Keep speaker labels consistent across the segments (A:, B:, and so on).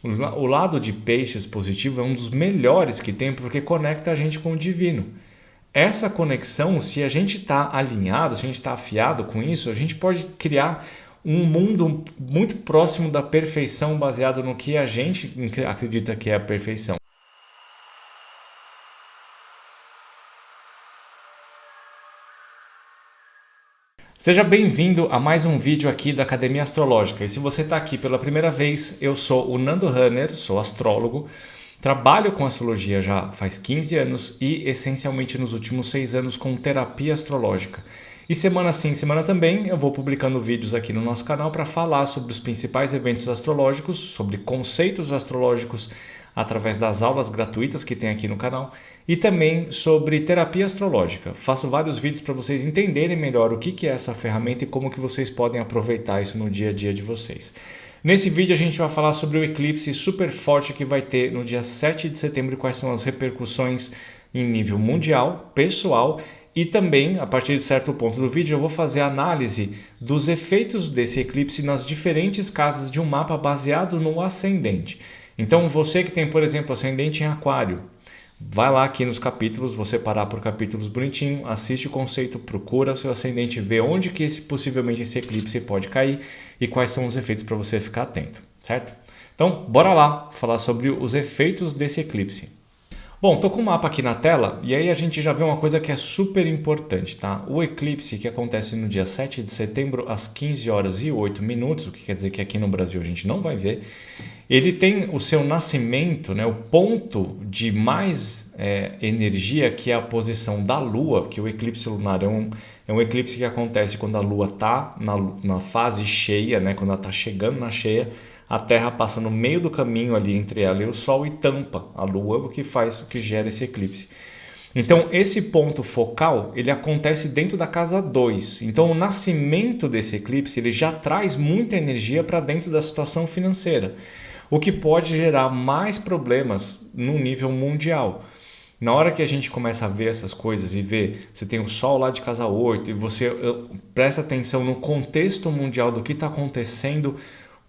A: O lado de peixes positivo é um dos melhores que tem porque conecta a gente com o divino. Essa conexão, se a gente está alinhado, se a gente está afiado com isso, a gente pode criar um mundo muito próximo da perfeição baseado no que a gente acredita que é a perfeição. Seja bem-vindo a mais um vídeo aqui da Academia Astrológica. E se você está aqui pela primeira vez, eu sou o Nando Hanner, sou astrólogo, trabalho com astrologia já faz 15 anos e essencialmente nos últimos 6 anos com terapia astrológica. E semana sim, semana também, eu vou publicando vídeos aqui no nosso canal para falar sobre os principais eventos astrológicos, sobre conceitos astrológicos através das aulas gratuitas que tem aqui no canal e também sobre terapia astrológica. Faço vários vídeos para vocês entenderem melhor o que é essa ferramenta e como que vocês podem aproveitar isso no dia a dia de vocês. Nesse vídeo a gente vai falar sobre o eclipse super forte que vai ter no dia 7 de setembro e quais são as repercussões em nível mundial, pessoal e também, a partir de certo ponto do vídeo, eu vou fazer a análise dos efeitos desse eclipse nas diferentes casas de um mapa baseado no ascendente. Então, você que tem, por exemplo, ascendente em Aquário, vai lá aqui nos capítulos, vou separar por capítulos bonitinho, assiste o conceito, procura o seu ascendente, vê onde que possivelmente esse eclipse pode cair e quais são os efeitos para você ficar atento, certo? Então, bora lá falar sobre os efeitos desse eclipse. Bom, tô com o mapa aqui na tela e aí a gente já vê uma coisa que é super importante, tá? O eclipse que acontece no dia 7 de setembro às 15 horas e 8 minutos, o que quer dizer que aqui no Brasil a gente não vai ver, ele tem o seu nascimento, né, o ponto de mais energia, que é a posição da Lua, que o eclipse lunar é um eclipse que acontece quando a Lua está na fase cheia, né, quando ela está chegando na cheia, a Terra passa no meio do caminho ali entre ela e o Sol e tampa a Lua, o que gera esse eclipse. Então, esse ponto focal, ele acontece dentro da casa 2. Então, o nascimento desse eclipse, ele já traz muita energia para dentro da situação financeira, o que pode gerar mais problemas no nível mundial. Na hora que a gente começa a ver essas coisas e ver, você tem o Sol lá de casa 8 e você presta atenção no contexto mundial do que está acontecendo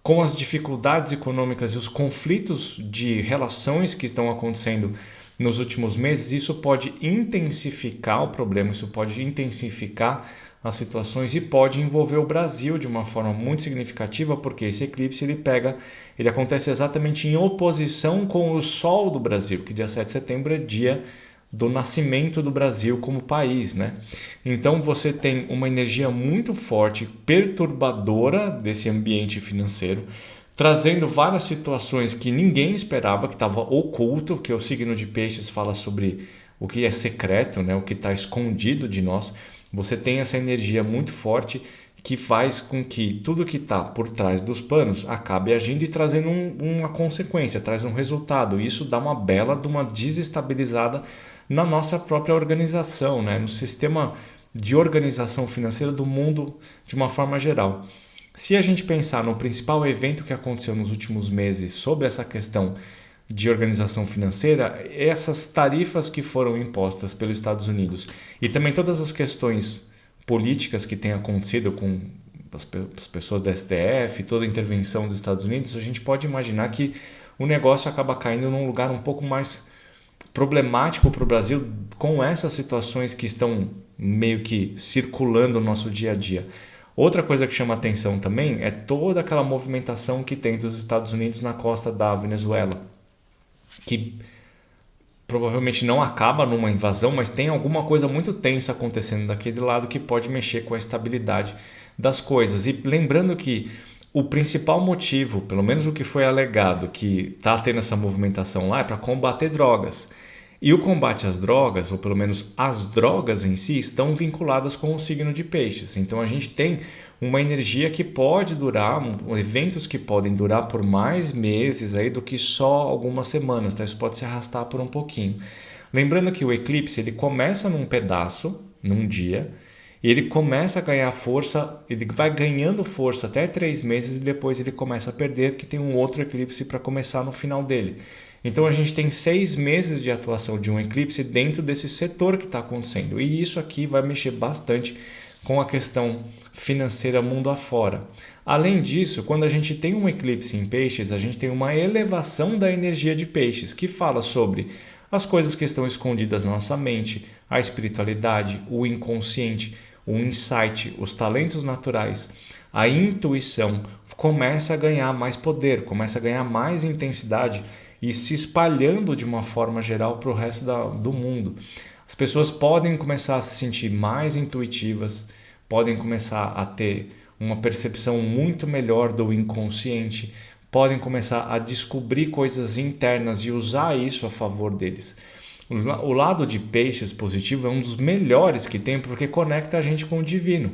A: com as dificuldades econômicas e os conflitos de relações que estão acontecendo nos últimos meses, isso pode intensificar o problema, isso pode intensificar as situações e pode envolver o Brasil de uma forma muito significativa, porque esse eclipse ele acontece exatamente em oposição com o Sol do Brasil, que dia 7 de setembro é dia do nascimento do Brasil como país, né? Então você tem uma energia muito forte, perturbadora desse ambiente financeiro, trazendo várias situações que ninguém esperava, que estava oculto, que o signo de Peixes fala sobre o que é secreto, né? O que está escondido de nós. Você tem essa energia muito forte que faz com que tudo que está por trás dos panos acabe agindo e trazendo uma consequência, traz um resultado. Isso dá uma bela de uma desestabilizada na nossa própria organização, né? No sistema de organização financeira do mundo de uma forma geral. Se a gente pensar no principal evento que aconteceu nos últimos meses sobre essa questão de organização financeira, essas tarifas que foram impostas pelos Estados Unidos e também todas as questões políticas que têm acontecido com as pessoas da STF, toda a intervenção dos Estados Unidos, a gente pode imaginar que o negócio acaba caindo num lugar um pouco mais problemático para o Brasil com essas situações que estão meio que circulando no nosso dia a dia. Outra coisa que chama atenção também é toda aquela movimentação que tem dos Estados Unidos na costa da Venezuela, que provavelmente não acaba numa invasão, mas tem alguma coisa muito tensa acontecendo daquele lado que pode mexer com a estabilidade das coisas. E lembrando que o principal motivo, pelo menos o que foi alegado, que está tendo essa movimentação lá, é para combater drogas. E o combate às drogas, ou pelo menos as drogas em si, estão vinculadas com o signo de Peixes. Então a gente tem uma energia que pode durar, eventos que podem durar por mais meses aí do que só algumas semanas, tá? Isso pode se arrastar por um pouquinho. Lembrando que o eclipse ele começa num pedaço, num dia, e ele começa a ganhar força, ele vai ganhando força até 3 meses e depois ele começa a perder, que tem um outro eclipse para começar no final dele. Então a gente tem 6 meses de atuação de um eclipse dentro desse setor que está acontecendo. E isso aqui vai mexer bastante com a questão financeira mundo afora. Além disso, quando a gente tem um eclipse em peixes, a gente tem uma elevação da energia de peixes, que fala sobre as coisas que estão escondidas na nossa mente, a espiritualidade, o inconsciente, o insight, os talentos naturais, a intuição começa a ganhar mais poder, começa a ganhar mais intensidade e se espalhando de uma forma geral para o resto do mundo. As pessoas podem começar a se sentir mais intuitivas, podem começar a ter uma percepção muito melhor do inconsciente, podem começar a descobrir coisas internas e usar isso a favor deles. O lado de peixes positivo é um dos melhores que tem porque conecta a gente com o divino.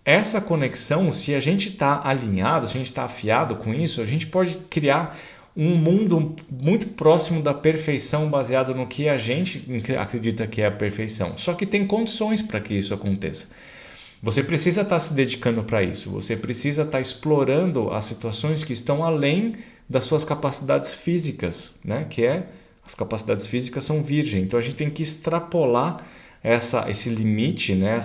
A: Essa conexão, se a gente está alinhado, se a gente está afiado com isso, a gente pode criar um mundo muito próximo da perfeição baseado no que a gente acredita que é a perfeição. Só que tem condições para que isso aconteça. Você precisa estar se dedicando para isso, você precisa estar explorando as situações que estão além das suas capacidades físicas, né? As capacidades físicas são virgem, então a gente tem que extrapolar esse limite, né?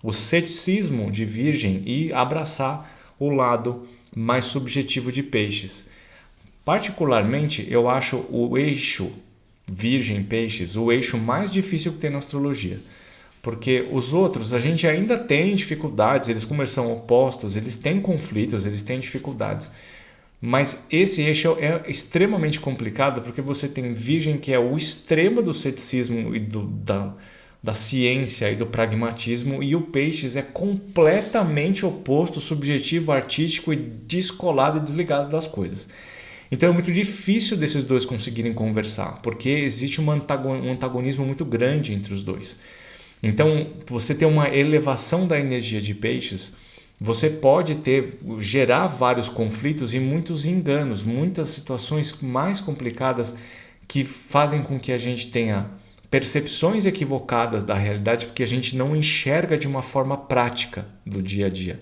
A: O ceticismo de virgem e abraçar o lado mais subjetivo de peixes. Particularmente, eu acho o eixo virgem-peixes o eixo mais difícil que tem na astrologia. Porque os outros, a gente ainda tem dificuldades, eles como eles são opostos, eles têm conflitos, eles têm dificuldades. Mas esse eixo é extremamente complicado porque você tem virgem que é o extremo do ceticismo e da ciência e do pragmatismo, e o peixes é completamente oposto, subjetivo, artístico e descolado e desligado das coisas. Então é muito difícil desses dois conseguirem conversar, porque existe um antagonismo muito grande entre os dois. Então, você ter uma elevação da energia de peixes, você pode gerar vários conflitos e muitos enganos, muitas situações mais complicadas que fazem com que a gente tenha percepções equivocadas da realidade, porque a gente não enxerga de uma forma prática do dia a dia.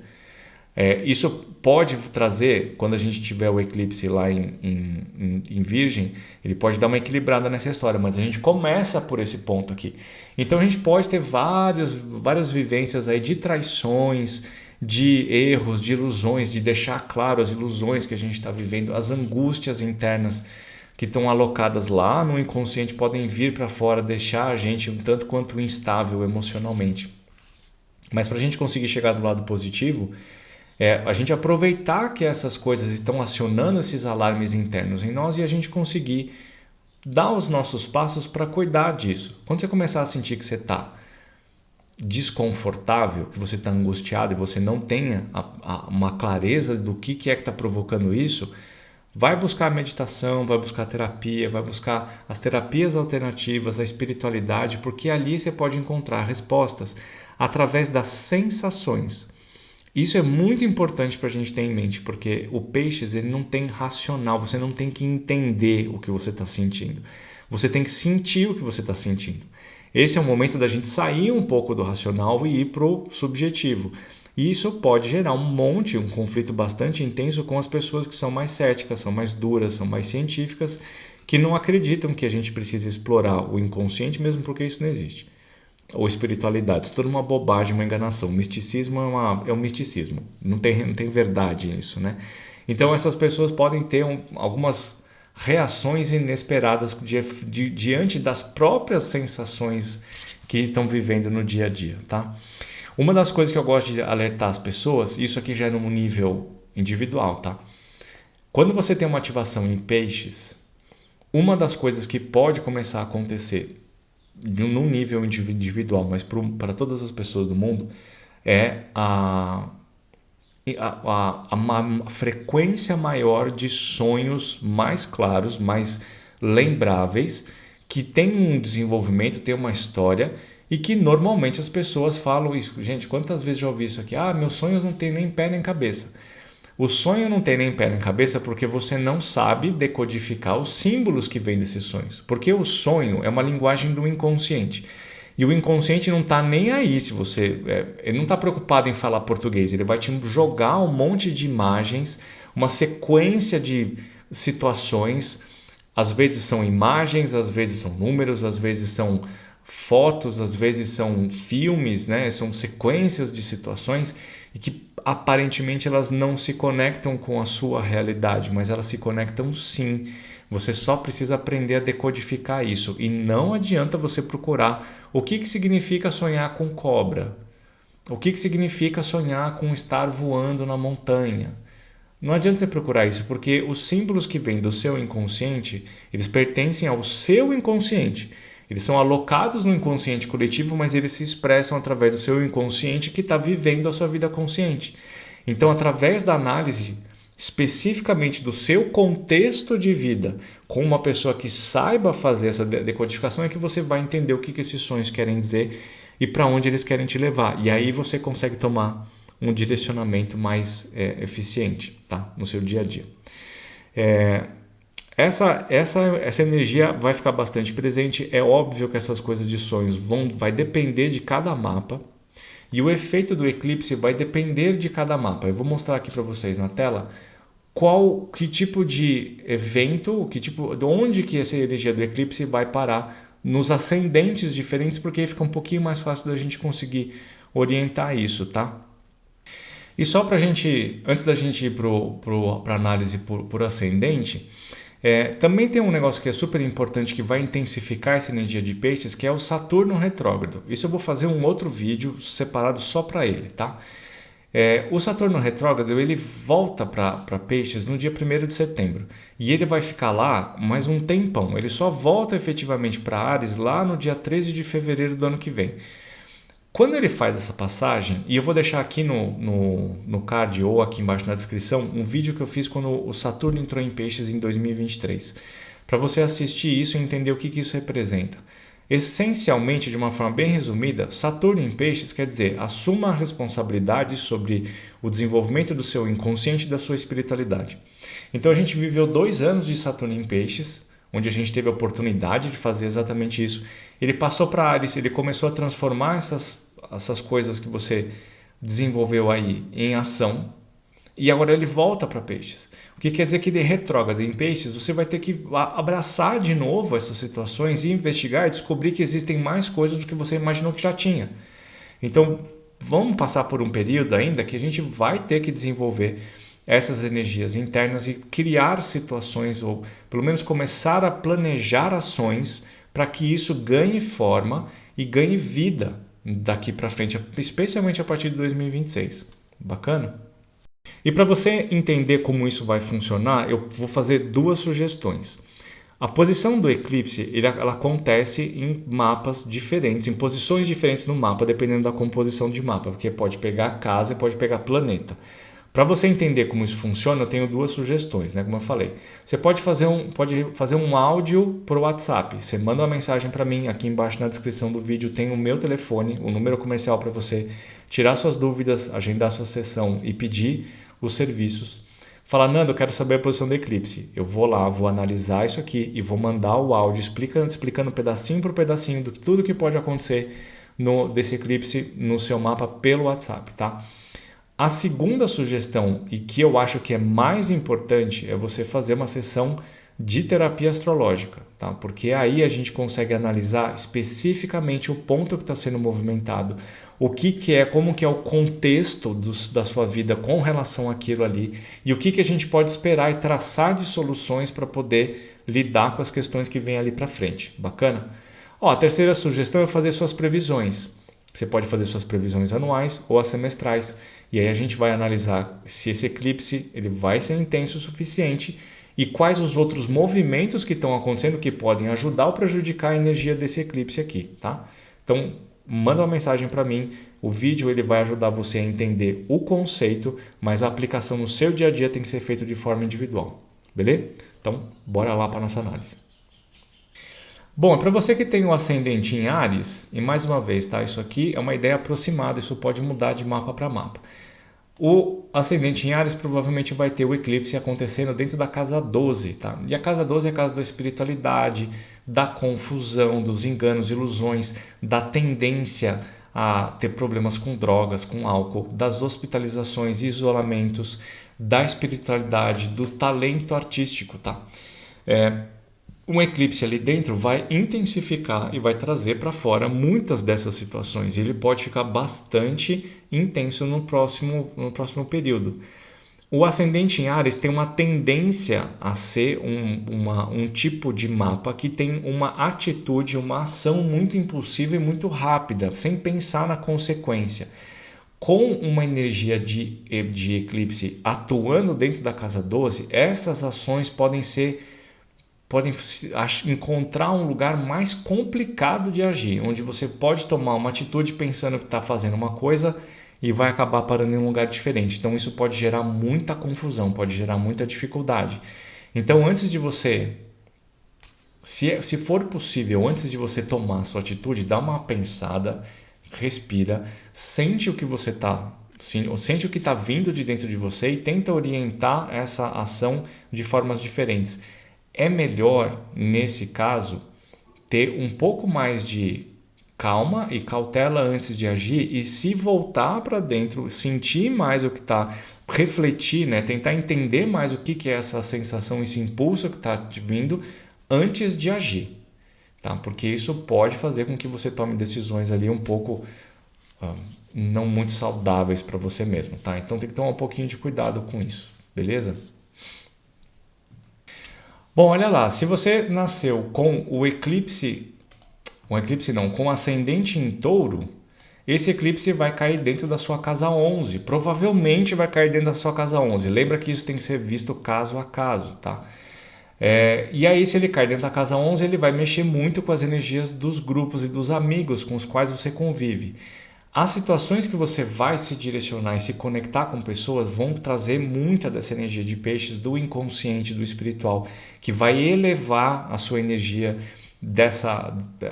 A: Isso pode trazer, quando a gente tiver o eclipse lá em Virgem, ele pode dar uma equilibrada nessa história, mas a gente começa por esse ponto aqui. Então a gente pode ter várias vivências aí de traições, de erros, de ilusões, de deixar claro as ilusões que a gente está vivendo, as angústias internas que estão alocadas lá no inconsciente podem vir para fora, deixar a gente um tanto quanto instável emocionalmente. Mas para a gente conseguir chegar do lado positivo, a gente aproveitar que essas coisas estão acionando esses alarmes internos em nós e a gente conseguir dar os nossos passos para cuidar disso. Quando você começar a sentir que você está desconfortável, que você está angustiado e você não tenha uma clareza do que é que está provocando isso, vai buscar a meditação, vai buscar a terapia, vai buscar as terapias alternativas, a espiritualidade, porque ali você pode encontrar respostas através das sensações. Isso é muito importante para a gente ter em mente, porque o peixes ele não tem racional, você não tem que entender o que você está sentindo. Você tem que sentir o que você está sentindo. Esse é o momento da gente sair um pouco do racional e ir para o subjetivo. E isso pode gerar um conflito bastante intenso com as pessoas que são mais céticas, são mais duras, são mais científicas, que não acreditam que a gente precisa explorar o inconsciente mesmo porque isso não existe. Ou espiritualidade, isso é tudo uma bobagem, uma enganação. O misticismo é um misticismo, não tem verdade nisso, né? Então essas pessoas podem ter algumas reações inesperadas diante das próprias sensações que estão vivendo no dia a dia, tá? Uma das coisas que eu gosto de alertar as pessoas, isso aqui já é num nível individual, tá? Quando você tem uma ativação em peixes, uma das coisas que pode começar a acontecer num nível individual, mas para todas as pessoas do mundo, é uma frequência maior de sonhos mais claros, mais lembráveis, que tem um desenvolvimento, tem uma história e que normalmente as pessoas falam isso. Gente, quantas vezes já ouvi isso aqui? Meus sonhos não tem nem pé nem cabeça. O sonho não tem nem pé nem cabeça porque você não sabe decodificar os símbolos que vêm desses sonhos. Porque o sonho é uma linguagem do inconsciente. E o inconsciente não está nem aí se você... ele não está preocupado em falar português. Ele vai te jogar um monte de imagens, uma sequência de situações. Às vezes são imagens, às vezes são números, às vezes são fotos, às vezes são filmes, né? São sequências de situações e que aparentemente elas não se conectam com a sua realidade, mas elas se conectam sim. Você só precisa aprender a decodificar isso e não adianta você procurar o que significa sonhar com cobra, o que significa sonhar com estar voando na montanha. Não adianta você procurar isso, porque os símbolos que vêm do seu inconsciente, eles pertencem ao seu inconsciente. Eles são alocados no inconsciente coletivo, mas eles se expressam através do seu inconsciente que está vivendo a sua vida consciente. Então, através da análise especificamente do seu contexto de vida, com uma pessoa que saiba fazer essa decodificação, é que você vai entender o que esses sonhos querem dizer e para onde eles querem te levar. E aí você consegue tomar um direcionamento mais eficiente, tá? No seu dia a dia. Essa energia vai ficar bastante presente. É óbvio que essas coisas de sonhos vai depender de cada mapa e o efeito do eclipse vai depender de cada mapa. Eu vou mostrar aqui para vocês na tela que tipo de evento, de onde que essa energia do eclipse vai parar nos ascendentes diferentes, porque aí fica um pouquinho mais fácil da gente conseguir orientar isso, tá? E só para antes da gente ir para análise por ascendente, também tem um negócio que é super importante que vai intensificar essa energia de peixes, que é o Saturno retrógrado. Isso eu vou fazer um outro vídeo separado só para ele, tá? O Saturno retrógrado ele volta para peixes no dia 1º de setembro e ele vai ficar lá mais um tempão. Ele só volta efetivamente para Áries lá no dia 13 de fevereiro do ano que vem. Quando ele faz essa passagem, e eu vou deixar aqui no card ou aqui embaixo na descrição um vídeo que eu fiz quando o Saturno entrou em peixes em 2023, para você assistir isso e entender o que isso representa. Essencialmente, de uma forma bem resumida, Saturno em peixes quer dizer assuma a responsabilidade sobre o desenvolvimento do seu inconsciente e da sua espiritualidade. Então a gente viveu 2 anos de Saturno em peixes, onde a gente teve a oportunidade de fazer exatamente isso. Ele passou para Áries, ele começou a transformar essas coisas que você desenvolveu aí em ação e agora ele volta para peixes. O que quer dizer que ele é retrógrado em peixes, você vai ter que abraçar de novo essas situações e investigar e descobrir que existem mais coisas do que você imaginou que já tinha. Então, vamos passar por um período ainda que a gente vai ter que desenvolver essas energias internas e criar situações ou pelo menos começar a planejar ações para que isso ganhe forma e ganhe vida daqui para frente, especialmente a partir de 2026. Bacana? E para você entender como isso vai funcionar, eu vou fazer 2 sugestões. A posição do eclipse ela acontece em mapas diferentes, em posições diferentes no mapa, dependendo da composição de mapa, porque pode pegar casa e pode pegar planeta. Para você entender como isso funciona, eu tenho 2 sugestões, né? Como eu falei. Você pode fazer um áudio por WhatsApp. Você manda uma mensagem para mim, aqui embaixo na descrição do vídeo tem o meu telefone, o número comercial para você tirar suas dúvidas, agendar sua sessão e pedir os serviços. Fala, Nando, eu quero saber a posição do eclipse. Eu vou lá, vou analisar isso aqui e vou mandar o áudio explicando pedacinho por pedacinho de tudo que pode acontecer desse eclipse no seu mapa pelo WhatsApp, tá? A segunda sugestão, e que eu acho que é mais importante, é você fazer uma sessão de terapia astrológica, tá? Porque aí a gente consegue analisar especificamente o ponto que está sendo movimentado, como que é o contexto da sua vida com relação àquilo ali e o que a gente pode esperar e traçar de soluções para poder lidar com as questões que vêm ali para frente. Bacana? A terceira sugestão é fazer suas previsões. Você pode fazer suas previsões anuais ou as semestrais. E aí a gente vai analisar se esse eclipse ele vai ser intenso o suficiente e quais os outros movimentos que estão acontecendo que podem ajudar ou prejudicar a energia desse eclipse aqui, tá? Então, manda uma mensagem para mim. O vídeo ele vai ajudar você a entender o conceito, mas a aplicação no seu dia a dia tem que ser feita de forma individual, beleza? Então, bora lá para a nossa análise. Bom, para você que tem o ascendente em Áries, e mais uma vez, tá? Isso aqui é uma ideia aproximada, isso pode mudar de mapa para mapa. O ascendente em Áries provavelmente vai ter o eclipse acontecendo dentro da casa 12, tá? E a casa 12 é a casa da espiritualidade, da confusão, dos enganos, ilusões, da tendência a ter problemas com drogas, com álcool, das hospitalizações, isolamentos, da espiritualidade, do talento artístico, tá? um eclipse ali dentro vai intensificar e vai trazer para fora muitas dessas situações. Ele pode ficar bastante intenso no próximo período. O ascendente em Áries tem uma tendência a ser um tipo de mapa que tem uma atitude, uma ação muito impulsiva e muito rápida, sem pensar na consequência. Com uma energia de eclipse atuando dentro da casa 12, essas ações podem encontrar um lugar mais complicado de agir, onde você pode tomar uma atitude pensando que está fazendo uma coisa e vai acabar parando em um lugar diferente. Então isso pode gerar muita confusão, pode gerar muita dificuldade. Então antes de você, se for possível, antes de você tomar a sua atitude, dá uma pensada, respira, sente o que você está, sente o que está vindo de dentro de você e tenta orientar essa ação de formas diferentes. É melhor, nesse caso, ter um pouco mais de calma e cautela antes de agir e se voltar para dentro, sentir mais o que está, refletir, né? Tentar entender mais o que é essa sensação, esse impulso que está vindo antes de agir. Tá? Porque isso pode fazer com que você tome decisões ali um pouco não muito saudáveis para você mesmo. Tá? Então tem que tomar um pouquinho de cuidado com isso, beleza? Bom, olha lá, se você nasceu com o eclipse, com ascendente em touro, esse eclipse vai cair dentro da sua casa 11, provavelmente vai cair dentro da sua casa 11. Lembra que isso tem que ser visto caso a caso, tá? E aí, se ele cai dentro da casa 11, ele vai mexer muito com as energias dos grupos e dos amigos com os quais você convive. As situações que você vai se direcionar e se conectar com pessoas vão trazer muita dessa energia de peixes do inconsciente, do espiritual, que vai elevar a sua energia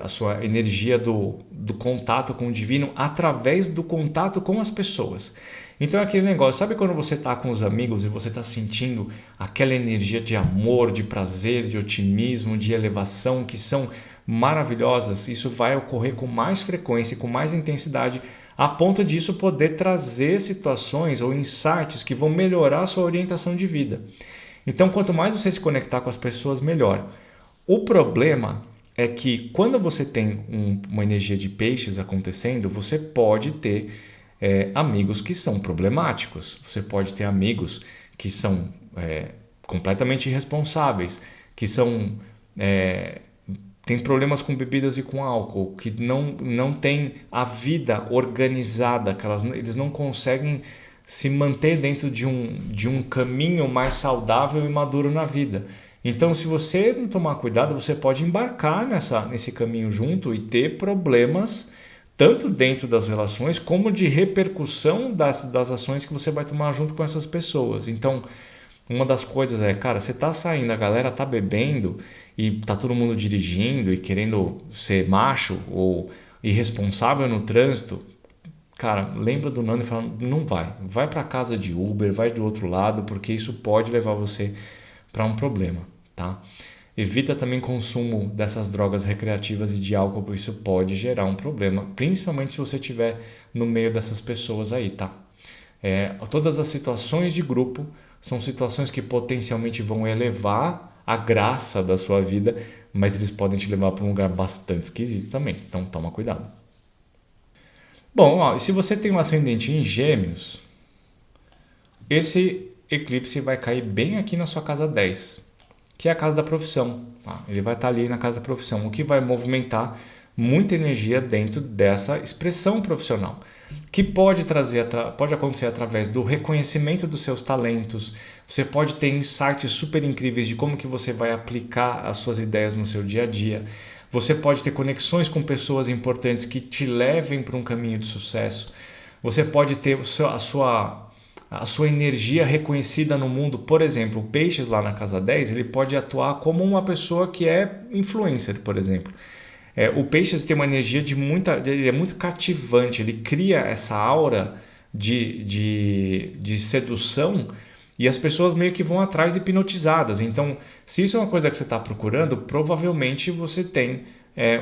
A: a sua energia do contato com o divino através do contato com as pessoas. Então é aquele negócio, sabe quando você está com os amigos e você está sentindo aquela energia de amor, de prazer, de otimismo, de elevação que são maravilhosas? Isso vai ocorrer com mais frequência e com mais intensidade, a ponto disso poder trazer situações ou insights que vão melhorar a sua orientação de vida. Então, quanto mais você se conectar com as pessoas, melhor. O problema é que quando você tem uma energia de peixes acontecendo, você pode ter amigos que são problemáticos. Você pode ter amigos que são completamente irresponsáveis, que têm problemas com bebidas e com álcool, que não têm a vida organizada, eles não conseguem se manter dentro de um caminho mais saudável e maduro na vida. Então, se você não tomar cuidado, você pode embarcar nesse caminho junto e ter problemas tanto dentro das relações como de repercussão das ações que você vai tomar junto com essas pessoas. Então, uma das coisas cara, você tá saindo, a galera tá bebendo e tá todo mundo dirigindo e querendo ser macho ou irresponsável no trânsito. Cara, lembra do Nando e fala, não vai para casa de Uber, vai do outro lado, porque isso pode levar você para um problema, tá? Evita também consumo dessas drogas recreativas e de álcool, porque isso pode gerar um problema, principalmente se você estiver no meio dessas pessoas aí, tá? Todas as situações de grupo são situações que potencialmente vão elevar a graça da sua vida, mas eles podem te levar para um lugar bastante esquisito também, então toma cuidado. Bom, e se você tem um ascendente em Gêmeos, esse eclipse vai cair bem aqui na sua casa 10, que é a casa da profissão. Tá? Ele vai estar ali na casa da profissão, o que vai movimentar muita energia dentro dessa expressão profissional, que pode acontecer através do reconhecimento dos seus talentos. Você pode ter insights super incríveis de como que você vai aplicar as suas ideias no seu dia a dia. Você pode ter conexões com pessoas importantes que te levem para um caminho de sucesso. Você pode ter a sua energia reconhecida no mundo. Por exemplo, o Peixes lá na casa 10, ele pode atuar como uma pessoa que é influencer, por exemplo. O Peixes tem uma energia ele é muito cativante, ele cria essa aura de sedução e as pessoas meio que vão atrás hipnotizadas. Então, se isso é uma coisa que você está procurando, provavelmente você tem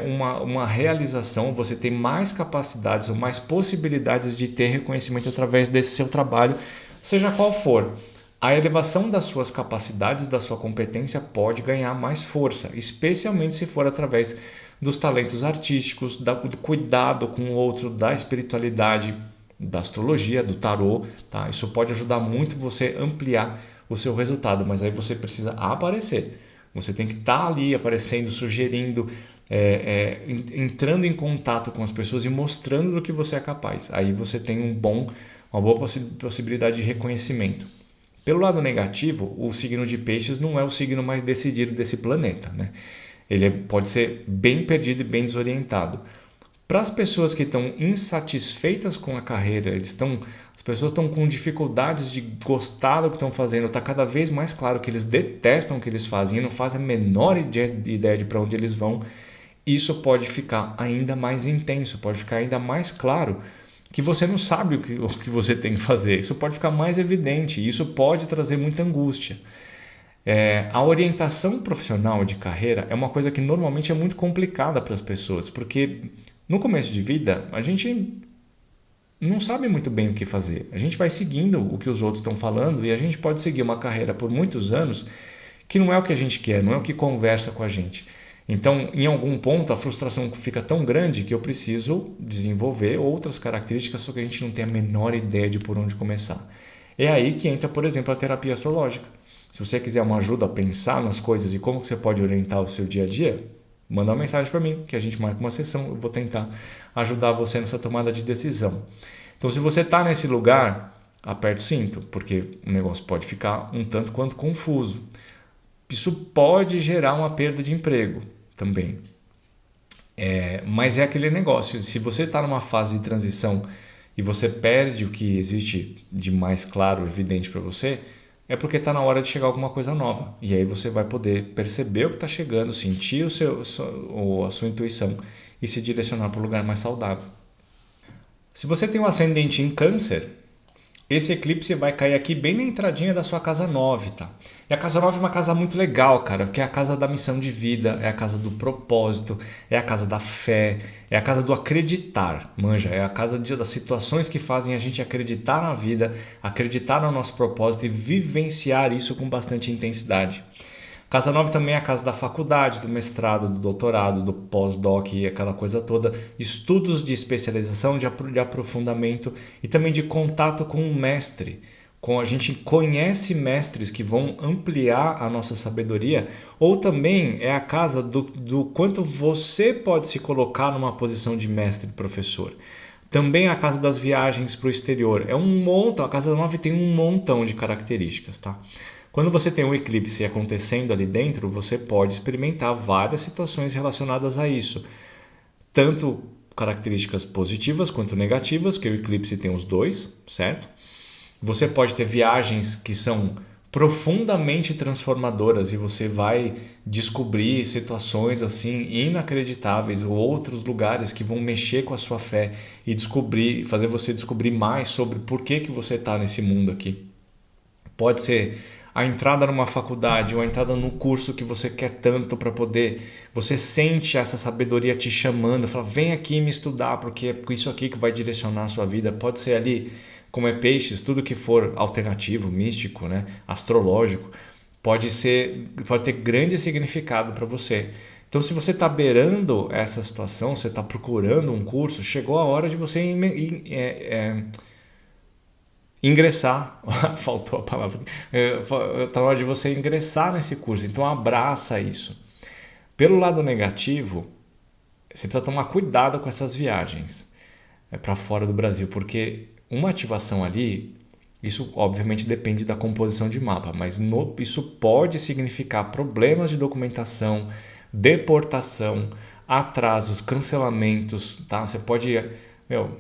A: uma realização, você tem mais capacidades ou mais possibilidades de ter reconhecimento através desse seu trabalho, seja qual for. a elevação das suas capacidades, da sua competência pode ganhar mais força, especialmente se for através dos talentos artísticos, do cuidado com o outro, da espiritualidade, da astrologia, do tarô, tá? Isso pode ajudar muito você ampliar o seu resultado, mas aí você precisa aparecer. Você tem que estar ali aparecendo, sugerindo, entrando em contato com as pessoas e mostrando do que você é capaz. Aí você tem uma boa possibilidade de reconhecimento. Pelo lado negativo, o signo de Peixes não é o signo mais decidido desse planeta, né? Ele pode ser bem perdido e bem desorientado. Para as pessoas que estão insatisfeitas com a carreira, as pessoas estão com dificuldades de gostar do que estão fazendo, está cada vez mais claro que eles detestam o que eles fazem e não fazem a menor ideia de para onde eles vão. Isso pode ficar ainda mais intenso, pode ficar ainda mais claro que você não sabe o que você tem que fazer. Isso pode ficar mais evidente, isso pode trazer muita angústia. A orientação profissional de carreira é uma coisa que normalmente é muito complicada para as pessoas, porque no começo de vida a gente não sabe muito bem o que fazer. A gente vai seguindo o que os outros estão falando e a gente pode seguir uma carreira por muitos anos que não é o que a gente quer, não é o que conversa com a gente. Então, em algum ponto, a frustração fica tão grande que eu preciso desenvolver outras características, só que a gente não tem a menor ideia de por onde começar. É aí que entra, por exemplo, a terapia astrológica. Se você quiser uma ajuda a pensar nas coisas e como você pode orientar o seu dia a dia, manda uma mensagem para mim, que a gente marca uma sessão, eu vou tentar ajudar você nessa tomada de decisão. Então, se você está nesse lugar, aperte o cinto, porque o negócio pode ficar um tanto quanto confuso. Isso pode gerar uma perda de emprego também. Mas é aquele negócio, se você está numa fase de transição e você perde o que existe de mais claro, evidente para você, é porque está na hora de chegar alguma coisa nova. E aí você vai poder perceber o que está chegando, sentir a sua intuição e se direcionar para um lugar mais saudável. Se você tem um ascendente em Câncer, esse eclipse vai cair aqui bem na entradinha da sua casa 9, tá? E a casa 9 é uma casa muito legal, cara, porque é a casa da missão de vida, é a casa do propósito, é a casa da fé, é a casa do acreditar, manja, é a casa das situações que fazem a gente acreditar na vida, acreditar no nosso propósito e vivenciar isso com bastante intensidade. Casa 9 também é a casa da faculdade, do mestrado, do doutorado, do pós-doc e aquela coisa toda. Estudos de especialização, de aprofundamento e também de contato com o mestre. A gente conhece mestres que vão ampliar a nossa sabedoria, ou também é a casa do quanto você pode se colocar numa posição de mestre e professor. Também é a casa das viagens para o exterior. A casa 9 tem um montão de características, tá? Quando você tem um eclipse acontecendo ali dentro, você pode experimentar várias situações relacionadas a isso. Tanto características positivas quanto negativas, que o eclipse tem os dois, certo? Você pode ter viagens que são profundamente transformadoras e você vai descobrir situações assim inacreditáveis ou outros lugares que vão mexer com a sua fé e fazer você descobrir mais sobre por que você está nesse mundo aqui. Pode ser a entrada numa faculdade ou a entrada no curso que você quer tanto para poder, você sente essa sabedoria te chamando, fala, vem aqui me estudar porque é isso aqui que vai direcionar a sua vida. Pode ser ali, como é Peixes, tudo que for alternativo, místico, né, astrológico, pode ter grande significado para você. Então, se você está beirando essa situação, você está procurando um curso, chegou a hora de você ingressar, faltou a palavra, está na hora de você ingressar nesse curso, então abraça isso. Pelo lado negativo, você precisa tomar cuidado com essas viagens para fora do Brasil, porque uma ativação ali, isso obviamente depende da composição de mapa, mas isso pode significar problemas de documentação, deportação, atrasos, cancelamentos, tá? Você pode, meu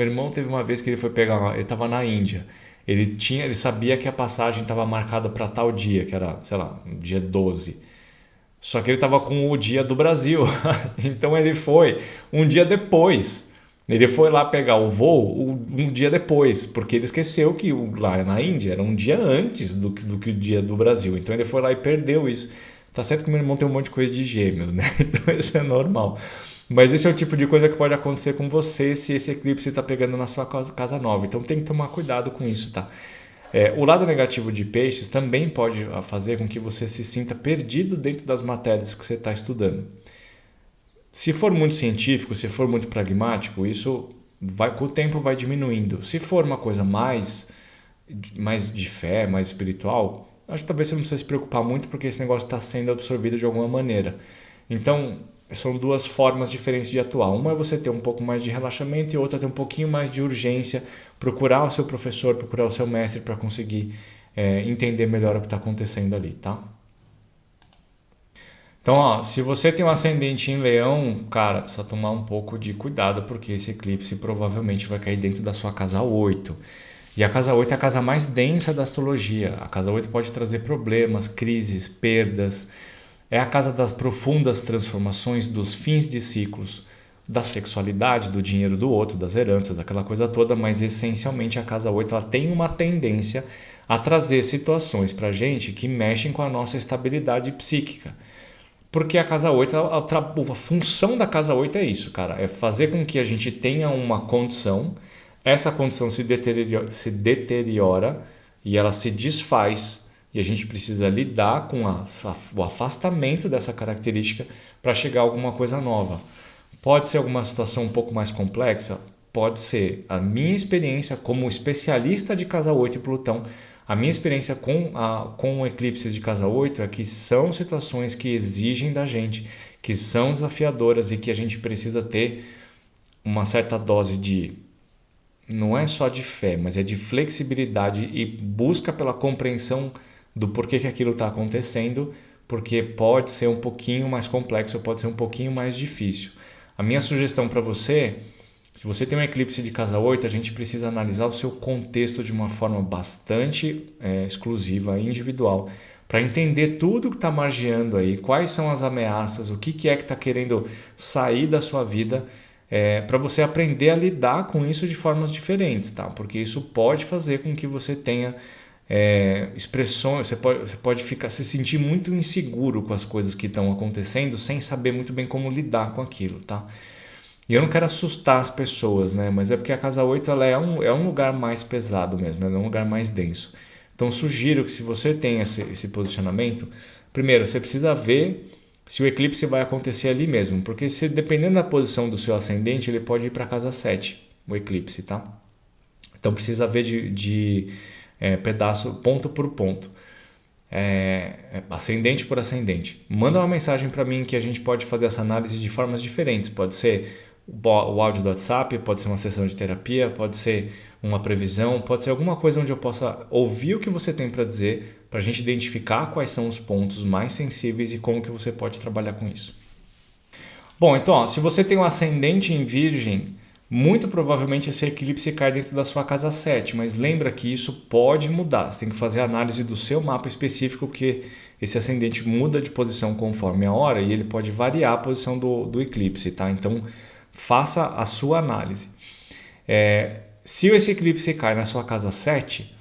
A: irmão teve uma vez que ele foi pegar, ele estava na Índia, ele sabia que a passagem estava marcada para tal dia, que era, sei lá, dia 12. Só que ele estava com o dia do Brasil, então ele foi um dia depois. Ele foi lá pegar o voo um dia depois, porque ele esqueceu que lá na Índia era um dia antes do que o dia do Brasil. Então ele foi lá e perdeu isso. Tá certo que meu irmão tem um monte de coisa de gêmeos, né? Então isso é normal. Mas esse é o tipo de coisa que pode acontecer com você se esse eclipse está pegando na sua casa 9. Então tem que tomar cuidado com isso, tá? O lado negativo de peixes também pode fazer com que você se sinta perdido dentro das matérias que você está estudando. Se for muito científico, se for muito pragmático, isso com o tempo vai diminuindo. Se for uma coisa mais de fé, mais espiritual, acho que talvez você não precise se preocupar muito porque esse negócio está sendo absorvido de alguma maneira. Então, são duas formas diferentes de atuar. Uma é você ter um pouco mais de relaxamento e outra é ter um pouquinho mais de urgência, procurar o seu professor, procurar o seu mestre para conseguir entender melhor o que está acontecendo ali, tá? Então, ó, se você tem um ascendente em Leão, cara, precisa tomar um pouco de cuidado porque esse eclipse provavelmente vai cair dentro da sua casa 8. E a casa 8 é a casa mais densa da astrologia. A casa 8 pode trazer problemas, crises, perdas. É a casa das profundas transformações, dos fins de ciclos, da sexualidade, do dinheiro do outro, das heranças, aquela coisa toda, mas essencialmente a casa 8 ela tem uma tendência a trazer situações para a gente que mexem com a nossa estabilidade psíquica. Porque a casa 8, a função da casa 8 é isso, cara. É fazer com que a gente tenha uma condição, essa condição se deteriora e ela se desfaz. E a gente precisa lidar com o afastamento dessa característica para chegar a alguma coisa nova. Pode ser alguma situação um pouco mais complexa? Pode ser. A minha experiência como especialista de casa 8 e Plutão, a minha experiência com o eclipse de casa 8 é que são situações que exigem da gente, que são desafiadoras e que a gente precisa ter uma certa dose de, não é só de fé, mas é de flexibilidade e busca pela compreensão do porquê que aquilo está acontecendo, porque pode ser um pouquinho mais complexo, pode ser um pouquinho mais difícil. A minha sugestão para você, se você tem um eclipse de casa 8, a gente precisa analisar o seu contexto de uma forma bastante exclusiva e individual, para entender tudo que está margeando aí, quais são as ameaças, o que é que está querendo sair da sua vida, para você aprender a lidar com isso de formas diferentes, tá? Porque isso pode fazer com que você tenha expressões, você pode se sentir muito inseguro com as coisas que estão acontecendo sem saber muito bem como lidar com aquilo, tá? E eu não quero assustar as pessoas, né? Mas é porque a casa 8 ela é um lugar mais pesado mesmo, ela é um lugar mais denso. Então sugiro que se você tem esse posicionamento, primeiro você precisa ver se o eclipse vai acontecer ali mesmo, porque dependendo da posição do seu ascendente, ele pode ir para a casa 7, o eclipse, tá? Então precisa ver de pedaço, ponto por ponto. Ascendente por ascendente. Manda uma mensagem para mim que a gente pode fazer essa análise de formas diferentes. Pode ser o áudio do WhatsApp, pode ser uma sessão de terapia, pode ser uma previsão, pode ser alguma coisa onde eu possa ouvir o que você tem para dizer, para a gente identificar quais são os pontos mais sensíveis e como que você pode trabalhar com isso. Bom, então, ó, se você tem um ascendente em Virgem, muito provavelmente esse eclipse cai dentro da sua casa 7, mas lembra que isso pode mudar. Você tem que fazer a análise do seu mapa específico, porque esse ascendente muda de posição conforme a hora e ele pode variar a posição do eclipse, tá? Então, faça a sua análise. Se esse eclipse cai na sua casa 7,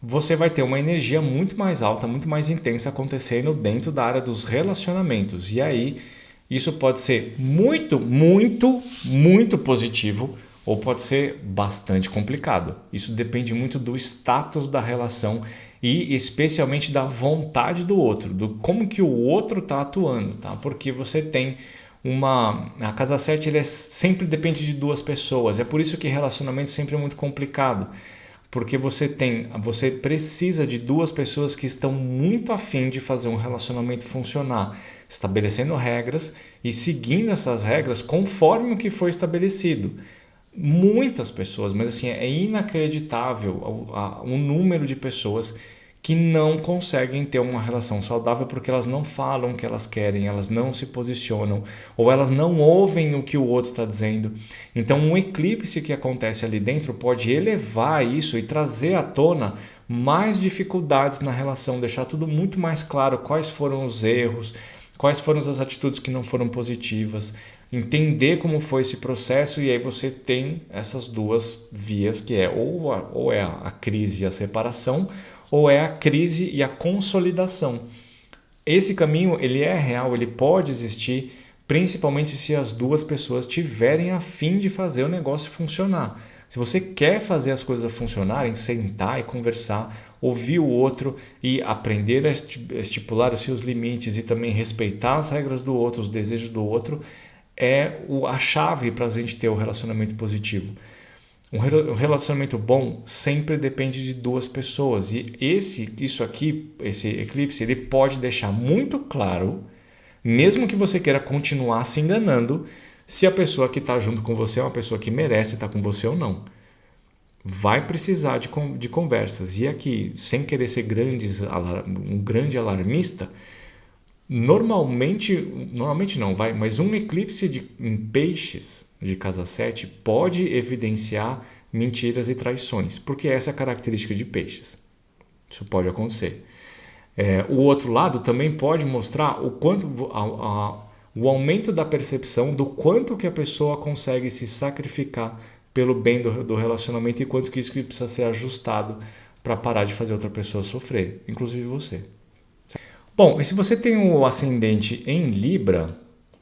A: você vai ter uma energia muito mais alta, muito mais intensa acontecendo dentro da área dos relacionamentos. E aí, isso pode ser muito, muito, muito positivo ou pode ser bastante complicado. Isso depende muito do status da relação e especialmente da vontade do outro, do como que o outro está atuando, tá? Porque você tem a casa 7 sempre depende de duas pessoas. É por isso que relacionamento sempre é muito complicado. Porque você precisa de duas pessoas que estão muito afim de fazer um relacionamento funcionar, estabelecendo regras e seguindo essas regras conforme o que foi estabelecido. Muitas pessoas, mas assim, é inacreditável o número de pessoas que não conseguem ter uma relação saudável porque elas não falam o que elas querem, elas não se posicionam ou elas não ouvem o que o outro está dizendo. Então um eclipse que acontece ali dentro pode elevar isso e trazer à tona mais dificuldades na relação, deixar tudo muito mais claro quais foram os erros, quais foram as atitudes que não foram positivas, entender como foi esse processo e aí você tem essas duas vias que é ou é a crise e a separação ou é a crise e a consolidação. Esse caminho ele é real, ele pode existir, principalmente se as duas pessoas tiverem a fim de fazer o negócio funcionar. Se você quer fazer as coisas funcionarem, sentar e conversar, ouvir o outro e aprender a estipular os seus limites e também respeitar as regras do outro, os desejos do outro, é a chave para a gente ter um relacionamento positivo. Um relacionamento bom sempre depende de duas pessoas. E esse eclipse, ele pode deixar muito claro, mesmo que você queira continuar se enganando, se a pessoa que está junto com você é uma pessoa que merece estar com você ou não. Vai precisar de conversas. E aqui, sem querer ser um grande alarmista, normalmente não, mas um eclipse em peixes de casa 7 pode evidenciar mentiras e traições, porque essa é a característica de peixes. Isso pode acontecer. O outro lado também pode mostrar o quanto o aumento da percepção do quanto que a pessoa consegue se sacrificar pelo bem do relacionamento e quanto que isso precisa ser ajustado para parar de fazer outra pessoa sofrer, inclusive você. Bom, e se você tem o ascendente em Libra,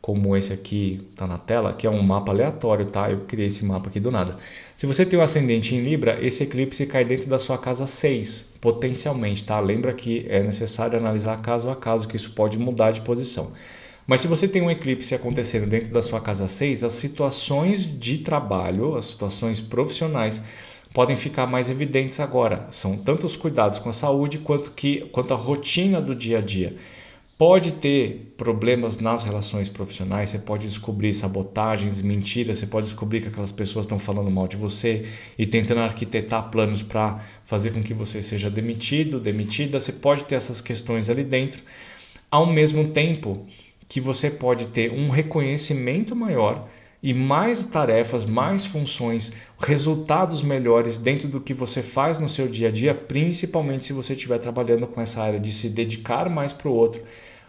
A: como esse aqui está na tela, que é um mapa aleatório, tá? Eu criei esse mapa aqui do nada. Se você tem o ascendente em Libra, esse eclipse cai dentro da sua casa 6, potencialmente, tá? Lembra que é necessário analisar caso a caso, que isso pode mudar de posição. Mas se você tem um eclipse acontecendo dentro da sua casa 6, as situações de trabalho, as situações profissionais, podem ficar mais evidentes agora. São tanto os cuidados com a saúde quanto a rotina do dia a dia. Pode ter problemas nas relações profissionais, você pode descobrir sabotagens, mentiras, você pode descobrir que aquelas pessoas estão falando mal de você e tentando arquitetar planos para fazer com que você seja demitido, demitida. Você pode ter essas questões ali dentro, ao mesmo tempo que você pode ter um reconhecimento maior e mais tarefas, mais funções, resultados melhores dentro do que você faz no seu dia a dia, principalmente se você estiver trabalhando com essa área de se dedicar mais para o outro,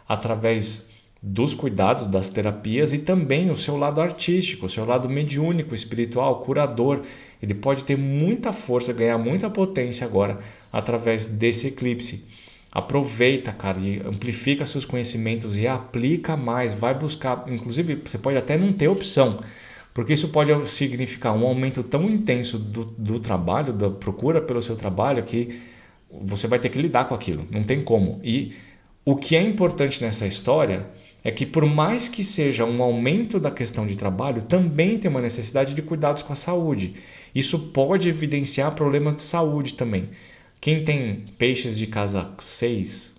A: através dos cuidados, das terapias e também o seu lado artístico, o seu lado mediúnico, espiritual, curador. Ele pode ter muita força, ganhar muita potência agora através desse eclipse. Aproveita, cara, e amplifica seus conhecimentos e aplica mais, vai buscar, inclusive você pode até não ter opção, porque isso pode significar um aumento tão intenso do trabalho, da procura pelo seu trabalho, que você vai ter que lidar com aquilo, não tem como. E o que é importante nessa história é que por mais que seja um aumento da questão de trabalho, também tem uma necessidade de cuidados com a saúde. Isso pode evidenciar problemas de saúde também. Quem tem peixes de casa 6,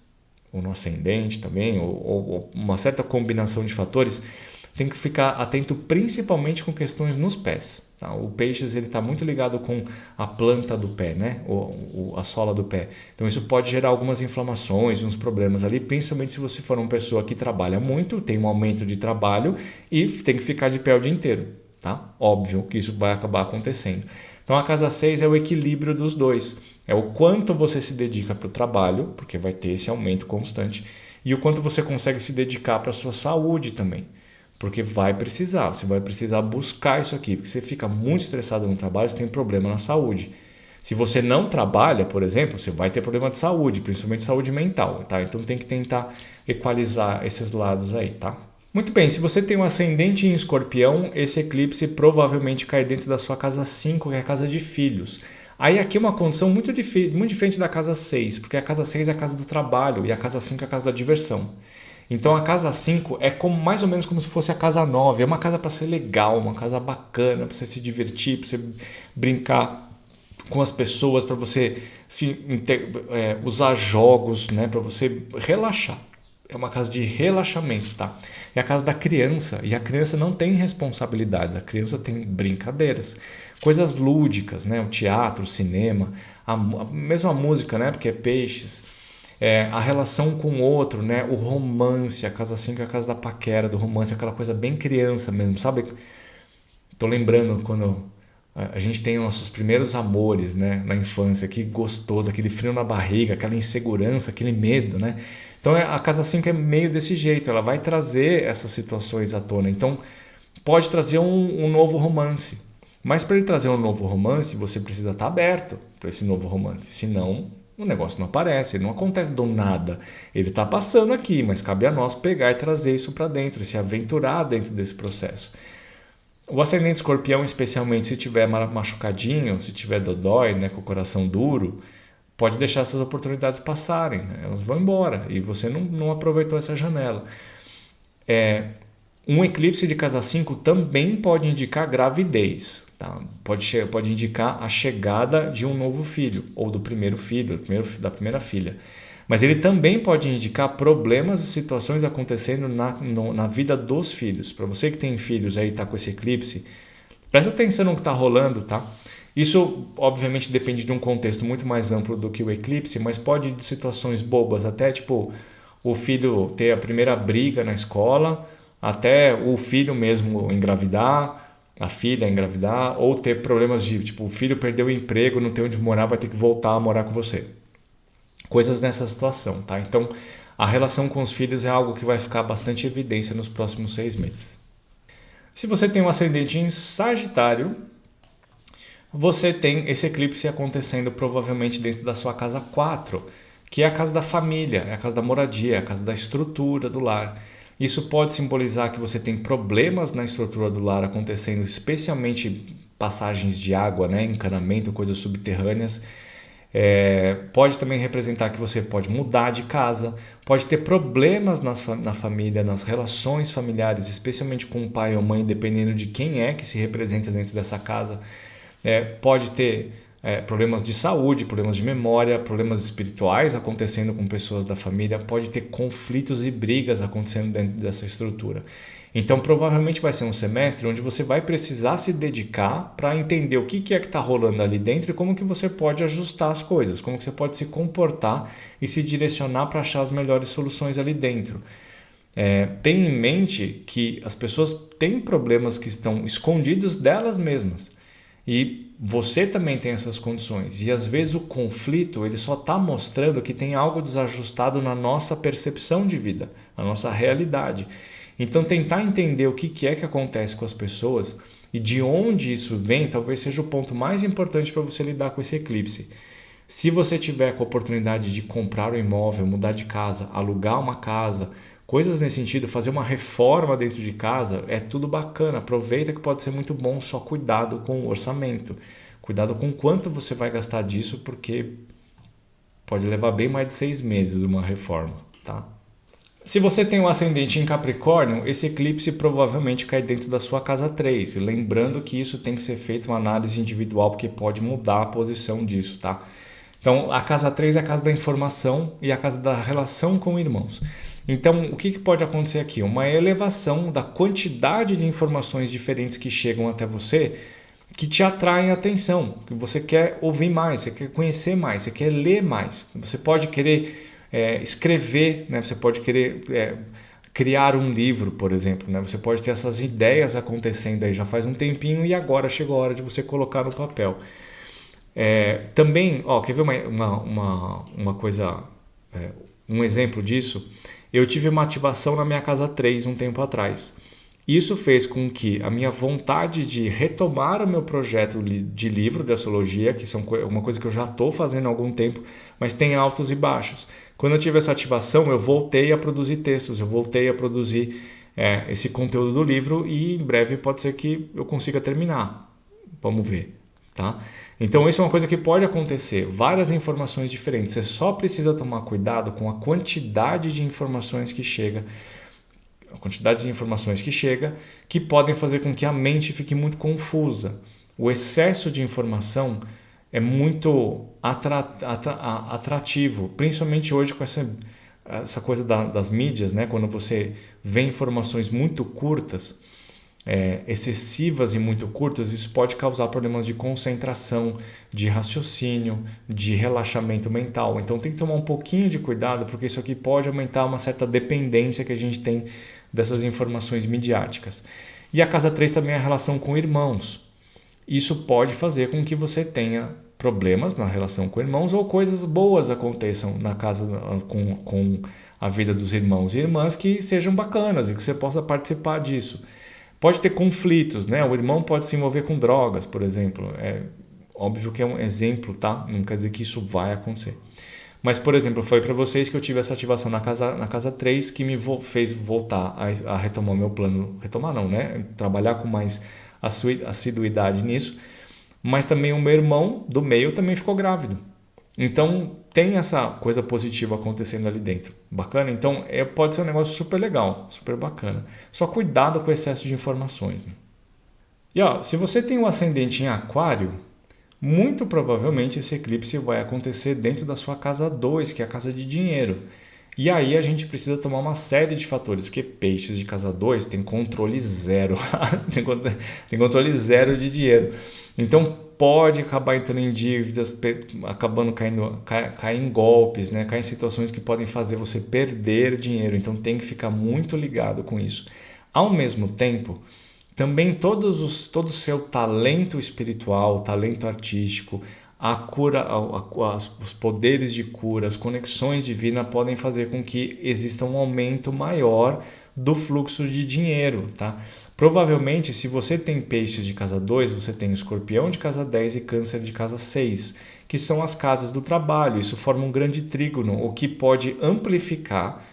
A: ou no ascendente também, ou uma certa combinação de fatores, tem que ficar atento principalmente com questões nos pés. Tá? O peixes está muito ligado com a planta do pé, né? A sola do pé. Então isso pode gerar algumas inflamações, uns problemas ali, principalmente se você for uma pessoa que trabalha muito, tem um aumento de trabalho e tem que ficar de pé o dia inteiro. Tá? Óbvio que isso vai acabar acontecendo. Então a casa 6 é o equilíbrio dos dois. É o quanto você se dedica para o trabalho, porque vai ter esse aumento constante, e o quanto você consegue se dedicar para a sua saúde também. Porque você vai precisar buscar isso aqui, porque você fica muito estressado no trabalho, você tem problema na saúde. Se você não trabalha, por exemplo, você vai ter problema de saúde, principalmente saúde mental, tá? Então tem que tentar equalizar esses lados aí, tá? Muito bem, se você tem um ascendente em Escorpião, esse eclipse provavelmente cai dentro da sua casa 5, que é a casa de filhos. Aí aqui é uma condição muito diferente da casa 6, porque a casa 6 é a casa do trabalho e a casa 5 é a casa da diversão. Então a casa 5 é mais ou menos como se fosse a casa 9, é uma casa para ser legal, uma casa bacana, para você se divertir, para você brincar com as pessoas, para você usar jogos, né, para você relaxar. É uma casa de relaxamento, tá? É a casa da criança, e a criança não tem responsabilidades, a criança tem brincadeiras, coisas lúdicas, né? O teatro, o cinema, mesmo a música, né? Porque é peixes, a relação com o outro, né? O romance, a casa 5 é a casa da paquera, do romance, aquela coisa bem criança mesmo, sabe? Tô lembrando quando a gente tem nossos primeiros amores, né? Na infância, que gostoso, aquele frio na barriga, aquela insegurança, aquele medo, né? Então a casa 5 é meio desse jeito, ela vai trazer essas situações à tona. Então pode trazer um novo romance. Mas para ele trazer um novo romance, você precisa estar aberto para esse novo romance. Senão o negócio não aparece, ele não acontece do nada. Ele está passando aqui, mas cabe a nós pegar e trazer isso para dentro, se aventurar dentro desse processo. O ascendente escorpião, especialmente se tiver machucadinho, se tiver dodói, né, com o coração duro, pode deixar essas oportunidades passarem, né? Elas vão embora e você não aproveitou essa janela. Um eclipse de casa 5 também pode indicar gravidez, tá? Pode indicar a chegada de um novo filho, ou do primeiro filho, da primeira filha. Mas ele também pode indicar problemas e situações acontecendo na vida dos filhos. Para você que tem filhos aí, está com esse eclipse, presta atenção no que está rolando, tá? Isso, obviamente, depende de um contexto muito mais amplo do que o eclipse, mas pode ir de situações bobas, até tipo o filho ter a primeira briga na escola, até o filho mesmo engravidar, a filha engravidar, ou ter problemas de, tipo, o filho perdeu o emprego, não tem onde morar, vai ter que voltar a morar com você. Coisas nessa situação, tá? Então, a relação com os filhos é algo que vai ficar bastante em evidência nos próximos 6 meses. Se você tem um ascendente em Sagitário, você tem esse eclipse acontecendo provavelmente dentro da sua casa 4, que é a casa da família, é a casa da moradia, é a casa da estrutura do lar. Isso pode simbolizar que você tem problemas na estrutura do lar acontecendo, especialmente passagens de água, né, encanamento, coisas subterrâneas. Pode também representar que você pode mudar de casa, pode ter problemas na família, nas relações familiares, especialmente com o pai ou mãe, dependendo de quem é que se representa dentro dessa casa. Pode ter problemas de saúde, problemas de memória, problemas espirituais acontecendo com pessoas da família, pode ter conflitos e brigas acontecendo dentro dessa estrutura. Então, provavelmente vai ser um semestre onde você vai precisar se dedicar para entender o que é que está rolando ali dentro e como que você pode ajustar as coisas, como que você pode se comportar e se direcionar para achar as melhores soluções ali dentro. Tenha em mente que as pessoas têm problemas que estão escondidos delas mesmas. E você também tem essas condições. E às vezes o conflito ele só está mostrando que tem algo desajustado na nossa percepção de vida, na nossa realidade. Então tentar entender o que é que acontece com as pessoas e de onde isso vem talvez seja o ponto mais importante para você lidar com esse eclipse. Se você tiver com a oportunidade de comprar um imóvel, mudar de casa, alugar uma casa, coisas nesse sentido, fazer uma reforma dentro de casa, é tudo bacana. Aproveita que pode ser muito bom, só cuidado com o orçamento. Cuidado com quanto você vai gastar disso, porque pode levar bem mais de 6 meses uma reforma, tá? Se você tem um ascendente em Capricórnio, esse eclipse provavelmente cai dentro da sua casa 3. Lembrando que isso tem que ser feito uma análise individual, porque pode mudar a posição disso, tá? Então, a casa 3 é a casa da informação e a casa da relação com irmãos. Então, o que pode acontecer aqui? Uma elevação da quantidade de informações diferentes que chegam até você que te atraem a atenção, que você quer ouvir mais, você quer conhecer mais, você quer ler mais. Você pode querer escrever, né? Você pode querer criar um livro, por exemplo. Né? Você pode ter essas ideias acontecendo aí já faz um tempinho e agora chegou a hora de você colocar no papel. Também, quer ver uma coisa, um exemplo disso? Eu tive uma ativação na minha casa 3 um tempo atrás. Isso fez com que a minha vontade de retomar o meu projeto de livro de astrologia, que são uma coisa que eu já estou fazendo há algum tempo, mas tem altos e baixos. Quando eu tive essa ativação, eu voltei a produzir textos, eu voltei a produzir esse conteúdo do livro e em breve pode ser que eu consiga terminar. Vamos ver, tá? Então isso é uma coisa que pode acontecer, várias informações diferentes. Você só precisa tomar cuidado com a quantidade de informações que chega, que podem fazer com que a mente fique muito confusa. O excesso de informação é muito atrativo, principalmente hoje com essa coisa das mídias, né? Quando você vê informações muito curtas, excessivas e muito curtas, isso pode causar problemas de concentração, de raciocínio, de relaxamento mental. Então tem que tomar um pouquinho de cuidado, porque isso aqui pode aumentar uma certa dependência que a gente tem dessas informações midiáticas. E a casa 3 também é a relação com irmãos. Isso pode fazer com que você tenha problemas na relação com irmãos ou coisas boas aconteçam na casa com a vida dos irmãos e irmãs que sejam bacanas e que você possa participar disso. Pode ter conflitos, né? O irmão pode se envolver com drogas, por exemplo. É óbvio que é um exemplo, tá? Não quer dizer que isso vai acontecer. Mas, por exemplo, eu falei para vocês que eu tive essa ativação na casa 3 que me fez voltar a retomar o meu plano. Retomar não, né? Trabalhar com mais assiduidade nisso, mas também o meu irmão do meio também ficou grávido. Então tem essa coisa positiva acontecendo ali dentro. Bacana? Então pode ser um negócio super legal, super bacana. Só cuidado com o excesso de informações. E ó, se você tem um ascendente em aquário, muito provavelmente esse eclipse vai acontecer dentro da sua casa 2, que é a casa de dinheiro. E aí a gente precisa tomar uma série de fatores, que peixes de casa 2 tem controle zero, tem controle zero de dinheiro. Então pode acabar entrando em dívidas, acabando cair em golpes, né? Cair em situações que podem fazer você perder dinheiro. Então tem que ficar muito ligado com isso. Ao mesmo tempo, também todo o seu talento espiritual, talento artístico, a cura, os poderes de cura, as conexões divinas podem fazer com que exista um aumento maior do fluxo de dinheiro, tá? Provavelmente, se você tem peixes de casa 2, você tem escorpião de casa 10 e câncer de casa 6, que são as casas do trabalho. Isso forma um grande trígono, o que pode amplificar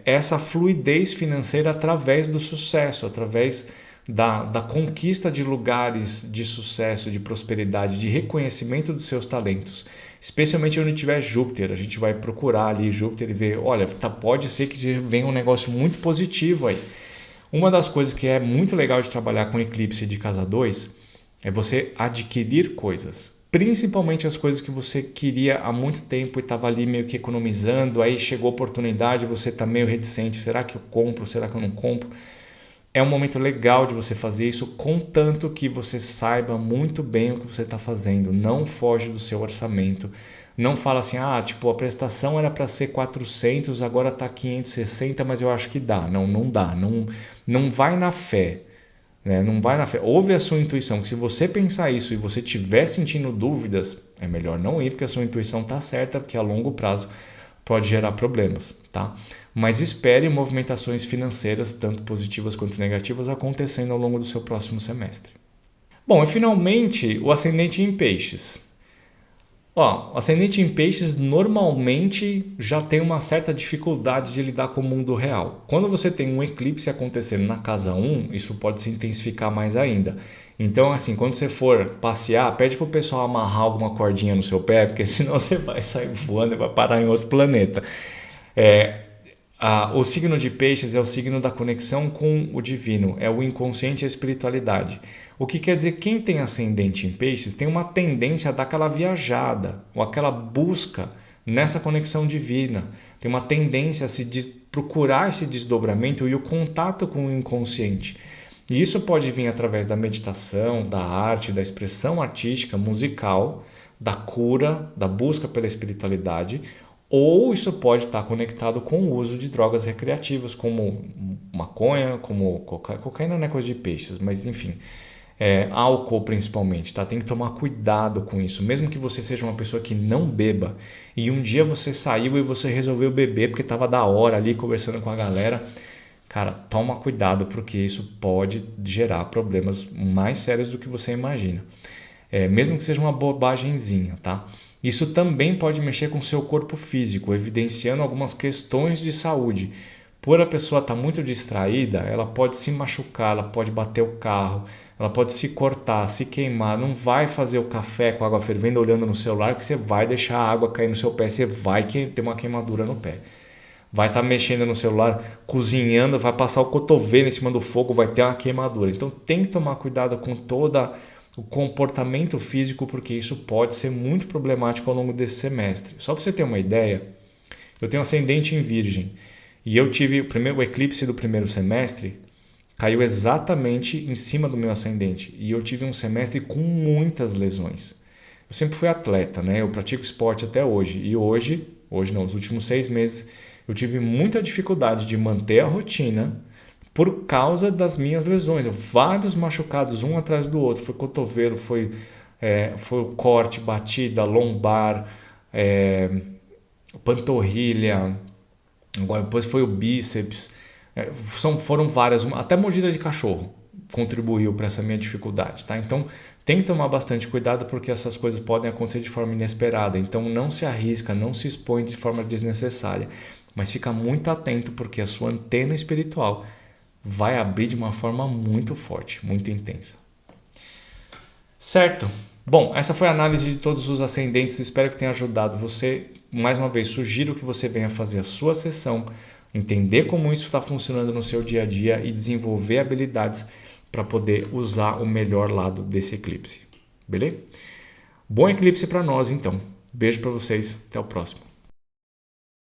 A: essa fluidez financeira através do sucesso, através da conquista de lugares de sucesso, de prosperidade, de reconhecimento dos seus talentos. Especialmente onde tiver Júpiter, a gente vai procurar ali Júpiter e ver, olha, pode ser que venha um negócio muito positivo aí. Uma das coisas que é muito legal de trabalhar com eclipse de casa 2 é você adquirir coisas. Principalmente as coisas que você queria há muito tempo e estava ali meio que economizando, aí chegou a oportunidade, você está meio reticente, será que eu compro, será que eu não compro? É um momento legal de você fazer isso, contanto que você saiba muito bem o que você está fazendo, não foge do seu orçamento. Não fala assim, tipo, a prestação era para ser 400, agora está 560, mas eu acho que dá. Não, não dá. Não vai na fé. Né? Não vai na fé. Ouve a sua intuição, que se você pensar isso e você estiver sentindo dúvidas, é melhor não ir, porque a sua intuição está certa, porque a longo prazo pode gerar problemas, tá? Mas espere movimentações financeiras, tanto positivas quanto negativas, acontecendo ao longo do seu próximo semestre. Bom, e finalmente o ascendente em peixes. O ascendente em peixes normalmente já tem uma certa dificuldade de lidar com o mundo real. Quando você tem um eclipse acontecendo na casa 1, isso pode se intensificar mais ainda. Então, assim, quando você for passear, pede para o pessoal amarrar alguma cordinha no seu pé, porque senão você vai sair voando e vai parar em outro planeta. O signo de peixes é o signo da conexão com o divino, é o inconsciente e a espiritualidade. O que quer dizer que quem tem ascendente em peixes tem uma tendência a dar aquela viajada, ou aquela busca nessa conexão divina. Tem uma tendência a procurar esse desdobramento e o contato com o inconsciente. E isso pode vir através da meditação, da arte, da expressão artística, musical, da cura, da busca pela espiritualidade, ou isso pode estar conectado com o uso de drogas recreativas, como maconha, como cocaína. Cocaína não é coisa de peixes, mas enfim, álcool principalmente, tá? Tem que tomar cuidado com isso. Mesmo que você seja uma pessoa que não beba e um dia você saiu e você resolveu beber porque estava da hora ali conversando com a galera, cara, toma cuidado porque isso pode gerar problemas mais sérios do que você imagina. Mesmo que seja uma bobagemzinha, tá? Isso também pode mexer com o seu corpo físico, evidenciando algumas questões de saúde. Por a pessoa estar muito distraída, ela pode se machucar, ela pode bater o carro, ela pode se cortar, se queimar. Não vai fazer o café com água fervendo olhando no celular, que você vai deixar a água cair no seu pé, você vai ter uma queimadura no pé. Vai estar mexendo no celular, cozinhando, vai passar o cotovelo em cima do fogo, vai ter uma queimadura. Então tem que tomar cuidado com todo o comportamento físico, porque isso pode ser muito problemático ao longo desse semestre. Só para você ter uma ideia, eu tenho ascendente em Virgem e eu tive o eclipse do primeiro semestre, caiu exatamente em cima do meu ascendente e eu tive um semestre com muitas lesões. Eu sempre fui atleta, né? Eu pratico esporte até hoje e hoje não, os últimos 6 meses eu tive muita dificuldade de manter a rotina por causa das minhas lesões. Vários machucados, um atrás do outro. Foi cotovelo, foi o corte, batida, lombar, panturrilha, agora depois foi o bíceps. Foram várias, até mordida de cachorro contribuiu para essa minha dificuldade, tá? Então tem que tomar bastante cuidado porque essas coisas podem acontecer de forma inesperada. Então não se arrisca, não se expõe de forma desnecessária, mas fica muito atento porque a sua antena espiritual vai abrir de uma forma muito forte, muito intensa. Certo? Bom, essa foi a análise de todos os ascendentes, espero que tenha ajudado você. Mais uma vez, sugiro que você venha fazer a sua sessão, entender como isso está funcionando no seu dia a dia e desenvolver habilidades para poder usar o melhor lado desse eclipse. Beleza? Bom eclipse para nós, então. Beijo para vocês, até o próximo.